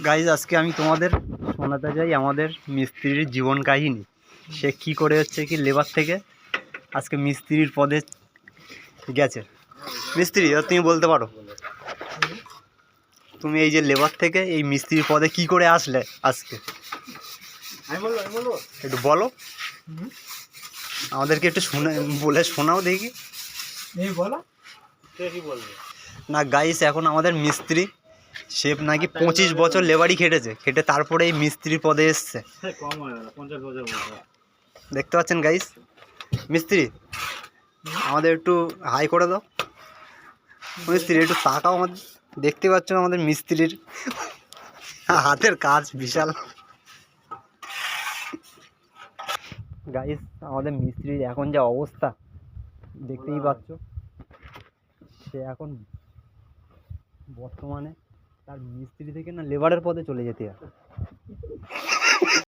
Guys আজকে আমি তোমাদের শোনাতে চাই আমাদের মিস্ত্রির জীবন কাহিনী। সে কি করে হচ্ছে কি লেবার থেকে আজকে মিস্ত্রির পদে গেছে। মিস্ত্রি তুমি বলতে পারো, তুমি এই যে লেবার থেকে এই মিস্ত্রির পদে কি করে আসলে আজকে, একটু বলো আমাদেরকে, একটু শুনে বলে শোনাও দেখি। না গাইস, এখন আমাদের মিস্ত্রি সে নাকি 25 বছর লেবারই খেটেছে, খেটে তারপরে এই মিস্ত্রির পদে এসছে। দেখতে পাচ্ছেন গাইস, মিস্ত্রি আমাদের একটু হাই করে দাও। মিস্ত্রি একটু তাকাও, আমাদের দেখতে পাচ্ছ আমাদের মিস্ত্রির হাতের কাজ বিশাল। গাইস আমাদের মিস্ত্রির এখন যা অবস্থা দেখতেই পাচ্ছ, সে এখন বর্তমানে তার মিস্ত্রি থেকে না লেবারের পদে চলে যেতে হয়।